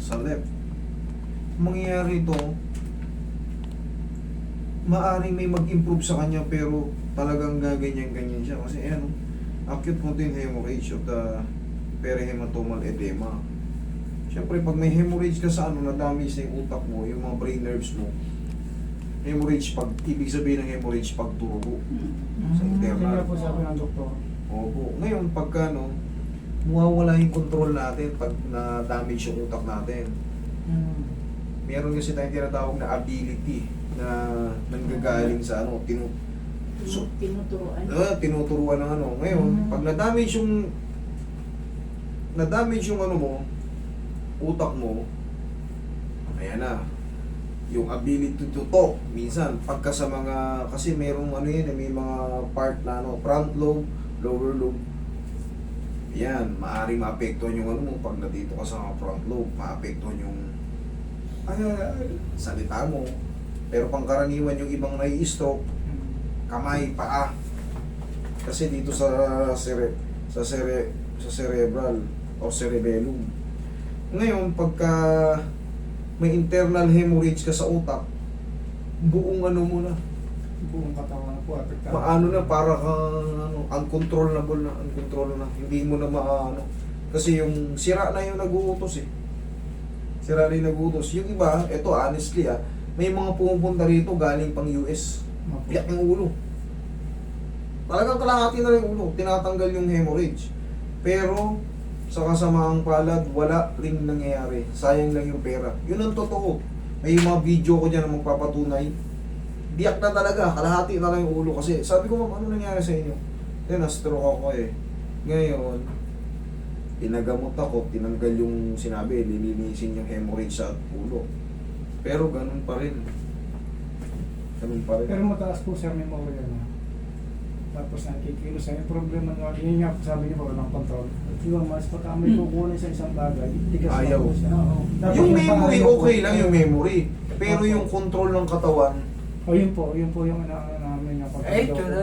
sa left. Mangyayari ito, maaring may mag-improve sa kanya pero talagang gaganyan-ganyan siya kasi ano, acute continuous hemorrhage of the perihematomal edema. Siyempre, pag may hemorrhage ka sa ano, na-damage na yung utak mo, yung mga brain nerves mo, hemorrhage, pag ibig sabihin ng hemorrhage, pagdurugo sa internal. Kaya po sabi ng doktor. Opo. Ngayon, pagka no, mawawala yung control natin pag na-damage yung utak natin. Meron kasi tayong tinatawag na ability na nanggagaling sa ano, tinuturuan ng ano. Ngayon, pag na-damage yung ano mo, utak mo, ayan na, yung ability to talk, minsan, pagka sa mga, kasi merong ano yun, may mga part na ano, front lobe, lower lobe, yan, maaaring maapektuhan yung ano mo, pag nandito ka sa front lobe, maapektuhan yung salita mo. Pero pangkaraniwan yung ibang nai-stroke, kamay, paa. Kasi dito sa cerebral o cerebellum. Ngayon, pagka may internal hemorrhage ka sa utak, buong ano mo na, Buong katawan po, apektado. maano na, para kang ano, uncontrollable na, hindi mo na maano. Kasi yung sira na yung nag-uutos eh. Sira na yung nag-uutos. Yung iba, eto honestly may mga pumupunta rito galing pang US. Piyak yung ulo. Talagang kalahati na yung ulo. Tinatanggal yung hemorrhage. Pero, sa kasamaang palad, wala ring nangyayari. Sayang lang yung pera. Yun ang totoo. May mga video ko dyan na magpapatunay. Biyak na talaga. Kalahati na lang yung ulo. Kasi sabi ko, ma'am, ano nangyari sa inyo? Then, na-stroke ako eh. Ngayon, pinagamot ako, tinanggal yung sinabi, lilinisin yung hemorrhage sa ulo. Pero ganun pa rin. Pero mataas po sir memory na. Tapos nakikilos sa yung problema nyo, yun nga sabi niyo po, walang control. Yung mas pagka may kukunin sa isang bagay, tigas na Ayaw. po siya. Tapos Yung memory, pangalan po, okay lang yung memory. Pero yung control ng katawan, yun po yung namin yung control. Ito na,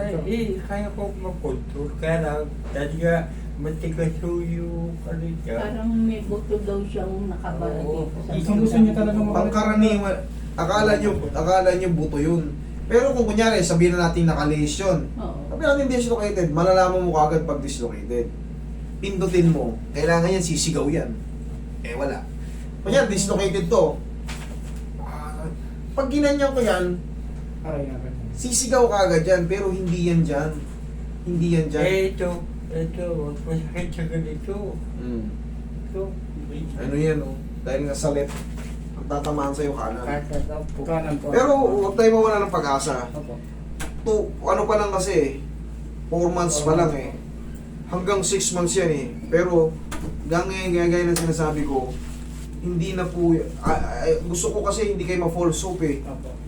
kaya ko mag-control. Kaya lang, dahil nga, matigas yung ano niya. Parang may buto daw siyang nakabara Oo. dito sa Kung gusto niyo talagang pangkaraniwan, akala nyo buto yun. Pero kung kunyari, sabihin na natin naka-lesion. Oo. Sabihin natin dislocated, malalaman mo kagad pag dislocated. Pindutin mo, kailangan yan, sisigaw yan. Eh wala. Kunyari, dislocated to. Pag ginanyan ko yan, Aray nga ganun. sisigaw kagad yan, pero hindi yan dyan. Hindi yan dyan. Ito, masakit sa ganito. Mm. Ito, Ano yan, oh? Dahil nga sa left, ang tatamaan sa'yo kanan. kakasap po. Kanan po. Pero huwag tayo mawala ng pag-asa. Opo. Ano pa lang kasi, 4 months pa lang eh. Hanggang 6 months yan eh. Pero, gaya ng sinasabi ko, hindi na po, gusto ko kasi hindi kayo ma-fall soap eh. Opo.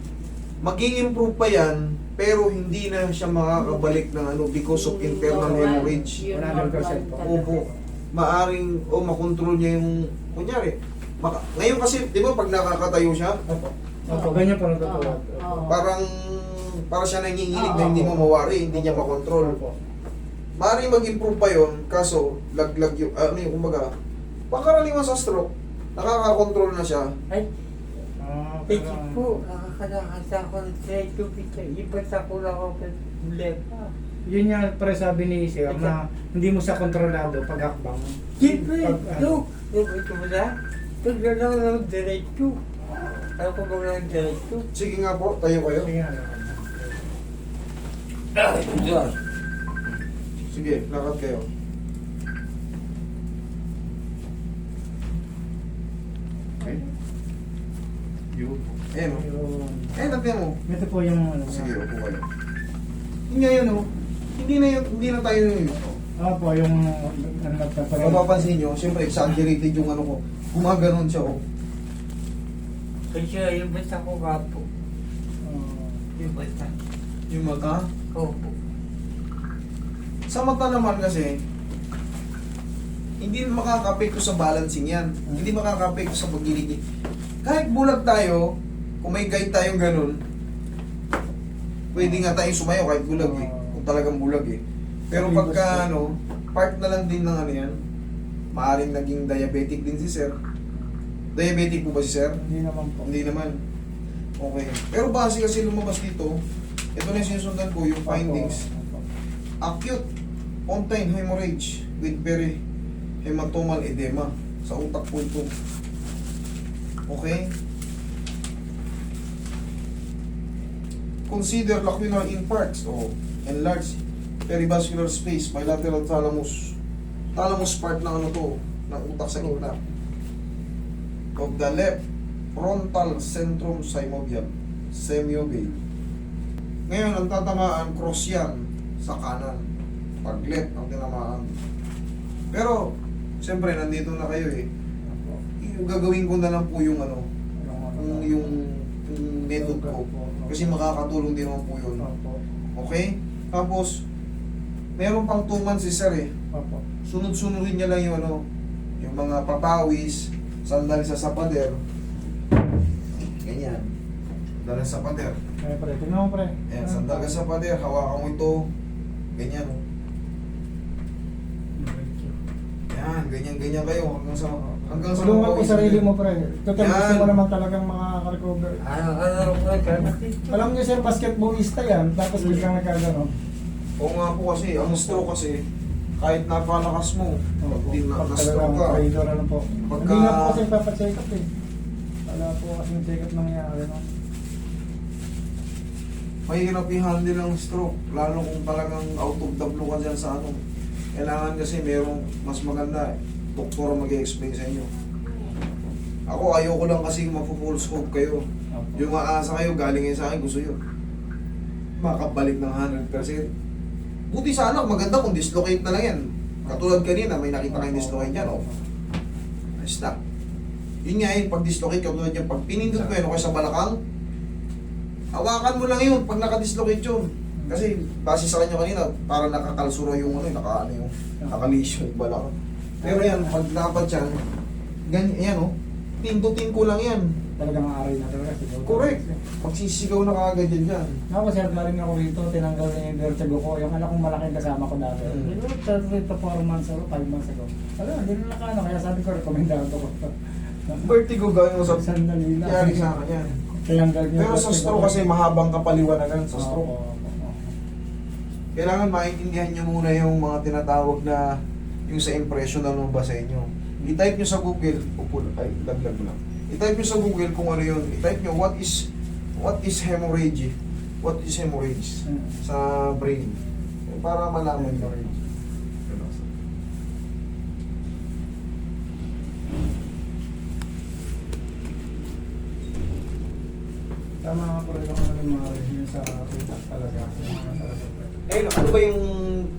Mag-i-improve pa yan, pero hindi na siya makakabalik ng ano because of internal hemorrhage. 100% po. Opo. Maaring, makontrol niya yung, kunyari, ngayon kasi, di ba pag nakakatayo siya, Opo. Opo, ganyan po natutulad. Oo. para siya nanginginig na hindi mo mawari, hindi niya makontrol. Opo. Maaring mag-improve pa yon, kaso laglag yung, kumbaga, pangkaraniwan sa stroke, nakakakontrol na siya. Ay, Pero, Peki po, nakakalakas ako ng trecho kita. Iba't ako lang ako problema. yun nga pre sabi ni Sir na hindi mo siya kontrolado pag hakbang. Siyempre, Pag, ito mo na. Pagkala ko ng diretso. Ayaw ko ba ng diretso? Sige nga po, tayo kayo. Sige nga. Sige, lakad kayo. Okay. Yun. Ayan o. Ayan, natin mo. Ito po yung ano. Sige, upo kayo. Yun nga yun o. Hindi na tayo yun. Opo, yung Kung mapapansin nyo, siyempre exaggerated yung ano ko. Gumaganon siya o. Kasi yung basta ko kapo. Yung basta. Yung mata. Opo. Sa mata naman kasi, hindi makakapekto sa balancing yan. Hindi makakapekto sa paggiligid. Kahit bulag tayo, kung may guide tayong ganun, pwede nga tayong sumayo kahit bulag eh. Kung talagang bulag eh. Pero pagka part na lang din ng ano yan, maaaring naging diabetic din si sir. Diabetic po ba si sir? Hindi naman po. Hindi naman. Okay. Pero base kasi lumabas dito, ito na yung sinusundan ko, yung findings. Opo. Acute pontine hemorrhage with perihematomal edema. Sa utak po ito. Okay? Consider lacunar infarcts o enlarged perivascular space, bilateral thalamus. Thalamus part ng ano to, ng utak sa gitna. Of the left frontal centrum synovial, semiovale. Ngayon, ang tatamaan, cross yan sa kanan. Pag left ang tinamaan. Pero, siyempre, nandito na kayo eh. Opo. Yung gagawin ko na lang po yung ano, yung method ko. Opo. Kasi makakatulong din naman po yun. Opo. Okay? Tapos, meron pang 2 months si sir eh. Opo. Sunod-sunodin niya lang yung ano, yung mga papawis, sandal sa sapader. Ganyan. Sandal sa sapader. Kaya pre, tingnan mo pre. Ayan, sandal ka sa sapader, hawakan mo ito. Ganyan. Oh. Yan, ganyan-ganyan kayo hanggang sa Tulungan mo mapawis. sarili mo pre. Total gusto Yan. mo naman talagang makaka-recover. Araw-araw ko na Alam niyo sir, basketballista yan, tapos biglang nagkagano. Oo nga po kasi, ang stroke kasi, kahit napalakas mo, pag din na-stroke ka, Trader ano po. Pagka- Hindi nga po kasi papacheck up eh. Wala po kasi check up nangyari no. mahirap i-handle ang stroke, lalo kung talagang out of the blue ka dyan sa ano. Kailangan kasi merong mas maganda, doktor mag-i-explain sa inyo. Ako, ayoko lang kasi mapu-full scope kayo. Yung aasa kayo, galing sa akin, gusto yun. Makabalik ng 100%. Buti sana, maganda kung dislocate na lang yan. Katulad kanina, may nakita kayong dislocate yan, oh. Stop. Yun nga yun, pag dislocate, katulad yan, pag pinindot mo yun, okay sa balakang, hawakan mo lang yun pag naka-dislocate yun. Kasi base sa kanya kanina, parang nakakalsuro yung ano, nakalisyo yung balakang. Pero yan, pag dapat yan, ganyan, yan oh, pindutin ko lang yan. Talagang aray na talaga. Siguro. Correct. Magsisigaw na kagad yan dyan. Ako sir, galing ako rito, tinanggal na yung vertigo ko. Yung anak kong malaking kasama ko dati. Mm. Pero rito 4 months ago, 5 months ago. Wala, hindi na nakano. Kaya sabi ko, rekomendado ko. Vertigo gawin mo sa Sandali na. yari sa akin yan. Tinanggal niya. Pero sa stroke kasi mahabang kapaliwanagan sa Oo, stroke. oo, oo. Kailangan maintindihan nyo muna yung mga tinatawag na yung sa impression na lumabas sa inyo. I-type nyo sa Google, ay, laglag lang. I-type nyo sa Google kung ano yun. I-type nyo, what is hemorrhage? What is hemorrhage? Mm. Sa brain. Para malaman nyo. Tama nga po rin ako ng mga review sa utak talaga. Eh, ano ba yung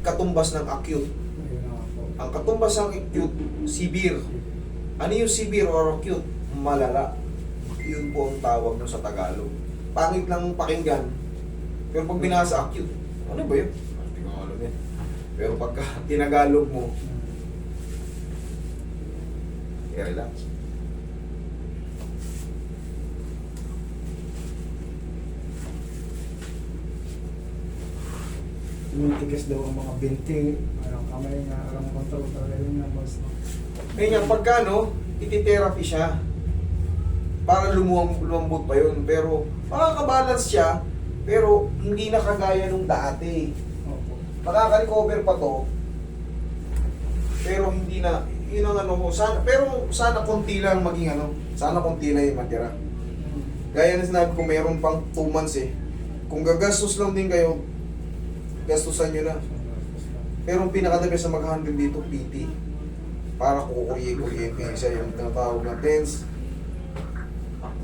katumbas ng acute? Ayun na nga po. Ang katumbas ng acute, severe. Ano yung severe or acute? Malala. Yun po ang tawag nun sa Tagalog. Pangit lang pakinggan. Pero pag binasa acute, ano ba yun? Hindi ko alam yun. Pero pagka tinagalog mo, relax. Tumitigas daw ang mga binti, parang kamay nga, parang control talaga yun na boss. Ngayon, pagka no, iti-therapy siya. Para lumambot pa yun. Pero, makakabalance siya, pero hindi na kagaya nung dati. Opo. Makaka-recover pa to, pero hindi na, yun ang ano ko, sana, pero sana konti lang maging ano, sana konti lang yung matira. Gaya na sinabi ko, mayroon pang 2 months eh. Kung gagastos lang din kayo, gastusan nyo na. Pero ang pinaka-the best na mag-handle dito, PT. Para kukuryay-kuryay kayo sa yung tinatawag na TENS,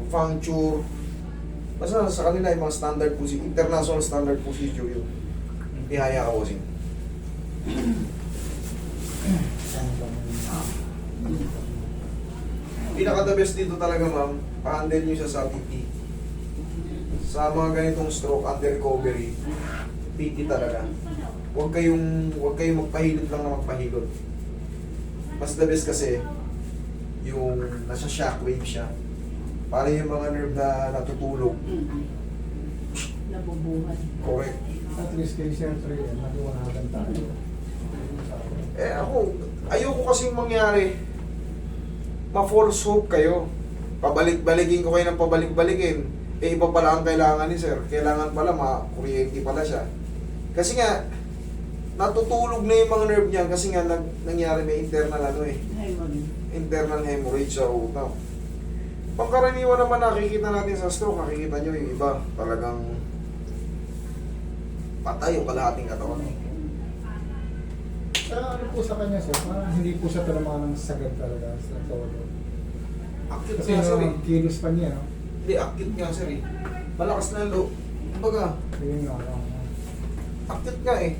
puncture. Basta sa kanila yung mga standard procedure, international standard procedure yun. Ihaya ka bossing. Pinaka-the best dito talaga ma'am, pa-handle nyo siya sa PT. Sa mga ganitong stroke, under recovery, PT talaga. Huwag kayong magpahilot lang na magpahilot. Mas the best kasi, yung nasa shockwave siya. Para yung mga nerve na natutulog. Nabubuhay. Correct. At least kay Sir Trey, naliwanagan tayo. Eh ako, ayoko kasing mangyari, ma-false hope kayo. Pabalik-balikin ko kayo ng pabalik-balikin. Eh, iba pala ang kailangan ni sir. Kailangan pala, ma-kuryente pala siya. Kasi nga, natutulog na yung mga nerve niya kasi nga nangyari may internal Ayun. internal hemorrhage sa utak. Pangkaraniwan naman nakikita natin sa stroke, nakikita nyo yung iba talagang patay o kalahating katawan. Ano po sa kanya sir, parang hindi po siya talaga ng sagad talaga sa todo. Acute Kasi nga sir eh. kilos pa niya, no? Hindi, acute nga sir eh. Malakas na lo. Kumbaga, Yun nga, no? acute nga eh.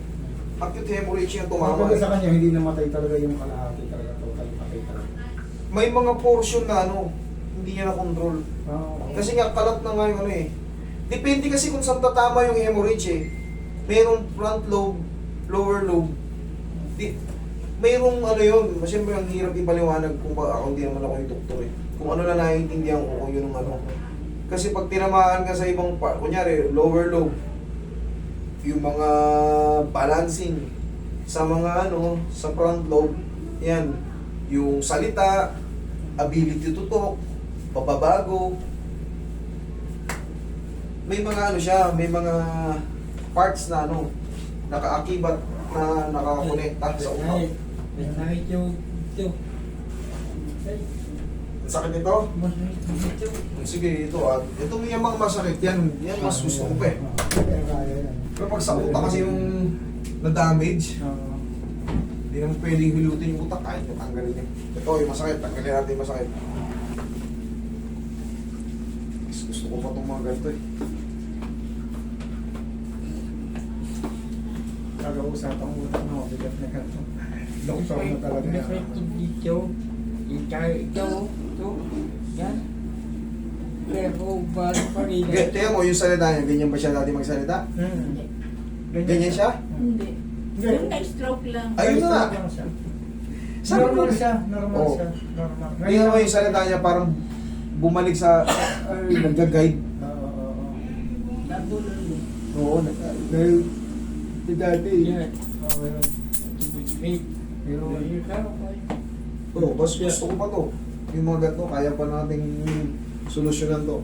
Acute hemorrhage yung tumama Kumbaga eh. sa kanya, hindi namatay talaga yung kalahati talaga, total patay talaga. May mga portion na hindi niya na-control. Okay. Kasi nga kalat na nga yung eh. Depende kasi kung saan tatama yung hemorrhage eh. Mayroong front lobe, lower lobe. Mayroong yun, siyempre ang hirap ipaliwanag kung ako hindi naman ako yung doktor eh. Kung ano na naiintindihan ko kung yun ang Kasi pag tinamaan ka sa ibang part, kunyari lower lobe, yung mga balancing sa mga sa front lobe, yan, yung salita, ability to talk, pababago, may mga siya, may mga parts na nakaakibat na nakakonekta sa utak. Masakit yung ito. Ang sakit nito? Masakit dito. Sige, ito ito yung mga masakit yan mas gusto ko pa eh. Kaya yan. Pero pag sa utak kasi yung na-damage, hindi naman pwedeng hilutin yung utak kahit natanggalin niya. Ito yung masakit, tanggalin natin yung masakit. Gusto ko pa itong mga ganito eh. Kag-uusapan ko na bigat na ganito. Doktor na talaga yan. Masakit dito. Ito. Yan. Pero bago pa rin. Tingnan mo yung salita niya, ganyan ba siya dati magsalita? Hindi. Ganyan siya? Hindi. Yung na-stroke lang. Ayun na. Sabi ko Normal na- siya, normal Oo. siya. Normal. Tingnan mo yung salita niya parang bumalik sa nag-guide. Nabulol mo. Oo, dahil dati. Yan. Tubig. Pero ikaw. Oo, mas gusto ko pa to. Yung mga ganito, kaya pa nating solusyonan to.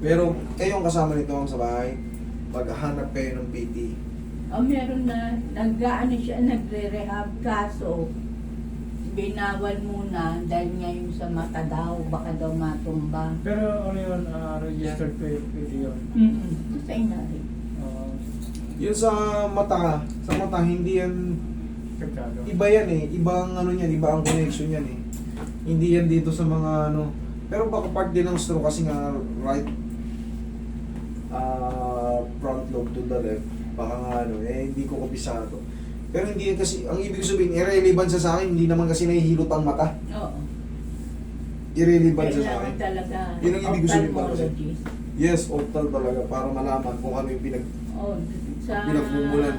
Pero kayong kasama nito ang sa bahay, paghahanap kayo ng PT. Meron na, siya, nagre-rehab, kaso binawal muna dahil ngayon sa mata daw, baka daw matumba. Pero ano yun, registered PD yun. Sa inari. Yun sa mata, hindi yan, Pagkado. iba yan eh. Ibang yan, iba ang connection yan eh. Hindi yan dito sa mga pero baka part din ng stroke kasi nga right front lobe to the left. Baka nga hindi ko kabisado. Pero hindi yan kasi, ang ibig sabihin, irrelevant siya sa akin, hindi naman kasi nahihilot ang mata. Oo. Irrelevant siya sa Kailangan akin. talaga. Yun ang ibig sabihin ba kasi? ophthalmologist. Yes, optal talaga, para malaman kung ano yung Oo, sa pinagmumulan.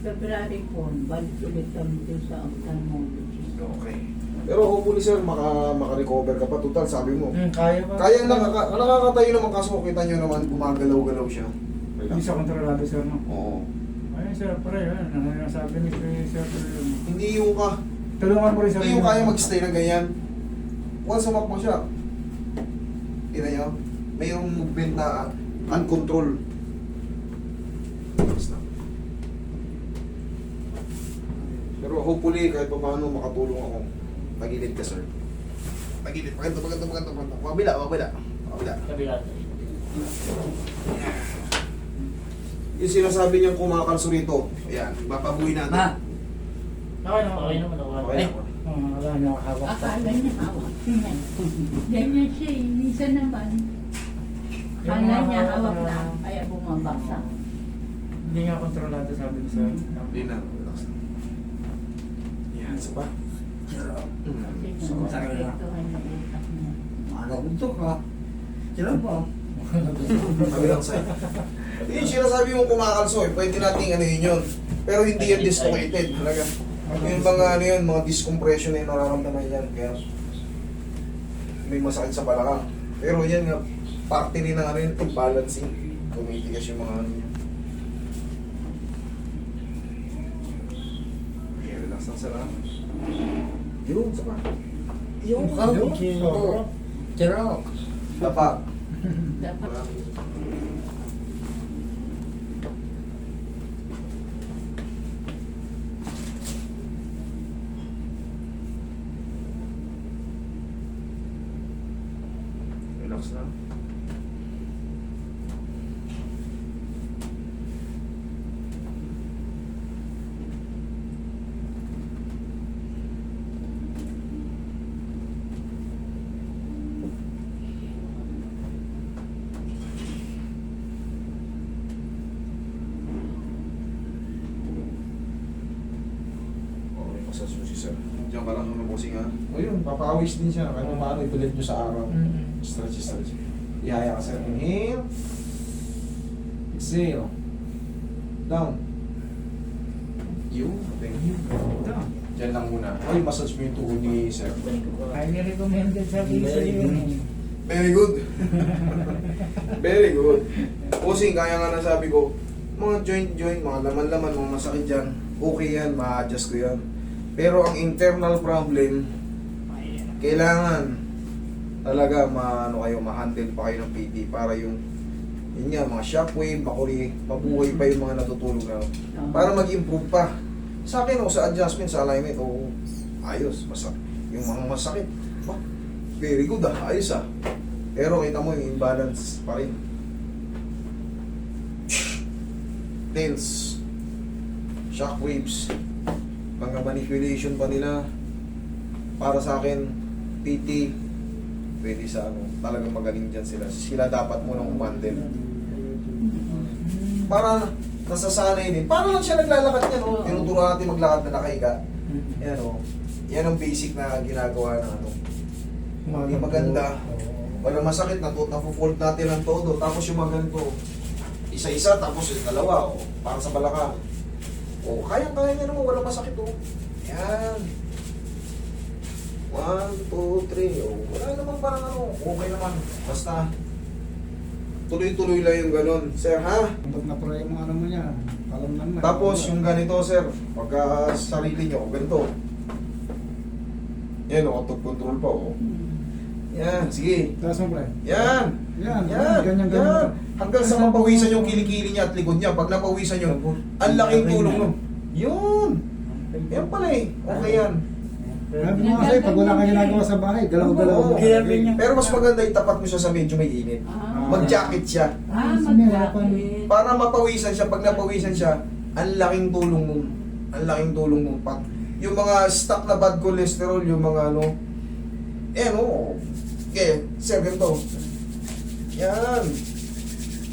February 4, balik ulit kami dun sa ophthalmologist. Okay. Pero hopefully sir, maka-recover ka pa. Total, sabi mo. Kaya ba? Kaya nakakatayo naman kaso kita nyo naman gumagalaw-galaw siya. Hindi siya kontrolado sir, no? Oo. Ayun sir, pare, ano yung sabi ni sir, Hindi yung tulungan mo rin sir. hindi yung kaya mag-stay na ganyan. Once sumak mo siya, ina nyo, mayroong movement na uncontrolled. Basta. Pero hopefully kahit pa paano makatulong ako. Tagilid ka sir. Tagilid, paganto. Wabila. Yung sinasabi niyang kumakalso rito, ayan, bababuhin natin. Ma. Okay naman. Okay na. Wala niya hawak pa. Akala niya hawak niya. Ganyan siya eh. Minsan naman, akala niya hawak na, kaya bumabaksak. Hindi nga kontrolado sabi ni sir. Hindi na, relax na. Yan, isa pa. Kasi So, naapektuhan yung utak niya. Ito ka. Sila ba? Kabilang side. Yung sinasabi mo kumakalso, pwede nating yun. Pero hindi yan dislocated, talaga. Yung mga mga discompression na yung nararamdaman yan. Kaya may masakit sa balakang. Pero yan nga, parte rin ng yung balancing. Tumitigas yung mga niya. Okay, relax lang sila. Yun, isa pa. Yung cappuccino. Sarap. Dapat. Dapat. Relax lang. Okay, massage mo si sir. Diyan ka lang muna bossing ha. O yun, papawis din siya. Kahit paano itulit nyo sa araw. Stretch, stretch. Ihaya ka sir. Inhale. Exhale. Down. Yun. Thank you. Diyan lang muna. Ay, massage mo yung tuhod ni sir. Highly recommended sa visa yun. Very good. Very good. Bossing, kaya nga nasabi ko, mga joint, mga laman-laman, mga masakit dyan, okay yan, ma-adjust ko yan. Pero ang internal problem, kailangan talaga ma-handle pa kayo ng PT para yung yun nga, mga shockwave, mabuhay pa yung mga natutulog na para mag-improve pa. Sa akin, sa adjustment, sa alignment, ayos, yung mga masakit, very good ayos Pero kita mo yung imbalance pa rin. Tense, shockwaves, mga manipulation pa nila. Para sa akin, PT, pwede sa talagang magaling dyan sila. Sila dapat munang umandel. Para nasasanay din. Para lang siya naglalakad niya, no? Tinuturo natin maglakad na nakahiga. Yan, no? Yan ang basic na ginagawa ng Hindi maganda. Wala masakit, napo-fold natin ang todo. Tapos yung mga ganito, isa-isa, tapos yung dalawa, para sa balakang. Kaya-kaya niya naman, wala masakit, Yan. 1, 2, 3. Wala naman parang okay naman. Basta, tuloy-tuloy lang yung ganun. Sir, ha? Pag na-pray mo mo niya, alam naman. Tapos yung ganito, sir, pagka sarili nyo, ganito. Yan, auto-control pa, Yan, sige. Taas mo, pre. Yan. Yan, Yan. ganyan. Hanggang sa mapawisan yung kilikili niya at likod niya. Pag napawisan nyo, ang laking tulong nun. Yun. Yan pala Okay yan. Sabi mo kasi, pag wala kang ginagawa sa bahay, galaw-galaw. Oo. Grabe niya. Pero mas maganda itapat mo siya sa medyo may init. Mag-jacket siya. Mag-jacket. Para mapawisan siya. Pag napawisan siya, ang laking tulong nun. Ang laking tulong nun. Yung mga stock na bad cholesterol, yung mga Okay, sir, ganito. Yan.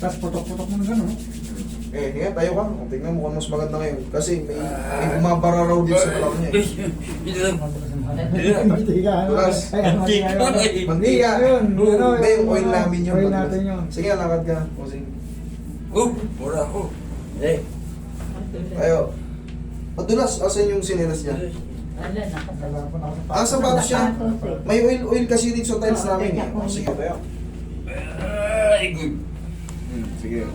Tapos putok-putok mo na gano'n. Hinga, tayo ka. Tingnan mo kung mas maganda ngayon. Kasi may umabara raw din sa talak niya. Tulas. Mantika. Yun. Hindi, yung oil namin yun. Oil natin yun. Sige, lakad ka. Posing. Mura ako. Tayo. Padulas, asan yung sinelas niya? Wala, nakasama. Sapatos siya. Sapatos, eh. May oil kasi dito sa tiles namin. Sige, tayo. Ay, good. Sige.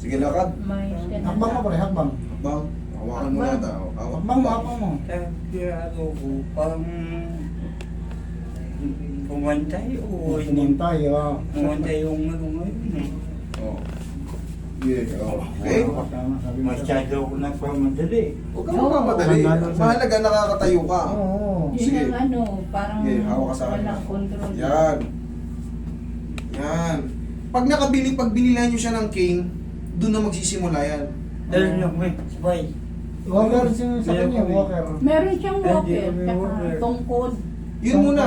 Sige, lakad. May Hakbang mo, pre, hakbang. Bang, hawakan mo na ta. Hawak. Hakbang mo. Kaya ko pang pumantay o hindi Pumantay, pumantay yung ngayon Oh. Yeah, okay. Masyado ako nagpamadali. Huwag kang magmamadali. Mahalaga nakakatayo ka. Oo. Yun Sige. ang parang Sige, hawak ka sa akin. walang control. Yan. Yan. Pag pagbilihan nyo siya ng cane, doon na magsisimula yan. Dahil lang may sabay. Walker sa kanya, walker. Meron siyang walker, Hindi, may tsaka walker. tungkod. Yun muna.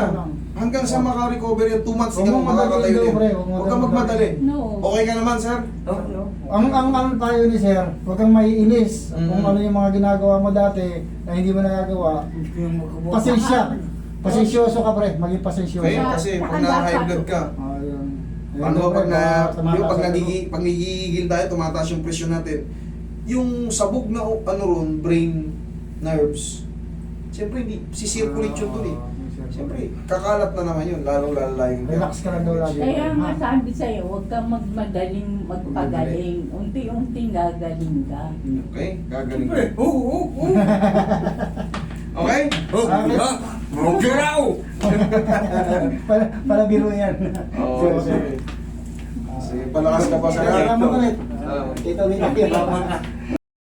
Hanggang sa maka-recover yan, 2 months, Huwag hindi ka mong madali, makakatayo din. pre. Huwag kang magmadali. No. Okay ka naman, sir? Ang tayo ni sir, huwag kang maiinis kung Mm. ano yung mga ginagawa mo dati na hindi mo nagagawa. Pasensya. Pasensyoso ka, pre. Maging pasensyoso. Okay, kasi pag na-high blood ka, Ayun. ano pag tumataas ang pag nagigigil tayo, tumataas yung presyon natin. Yung sabog na brain nerves, siyempre hindi, si-circulate yun dun Siyempre, kakalat na naman yun, lalong-lala yung... Relax ka lang daw lagi. Kaya nga sabi sa'yo, huwag kang magmadaling magpagaling. Unti-unting gagaling ka. Okay, gagaling ka. Oo. Okay? Oh, Okay. Magiraw! Para biro yan. Oo, sige. Sige, palakas ka pa sa Salamat ulit. Ah. Ito ulit. Salamat.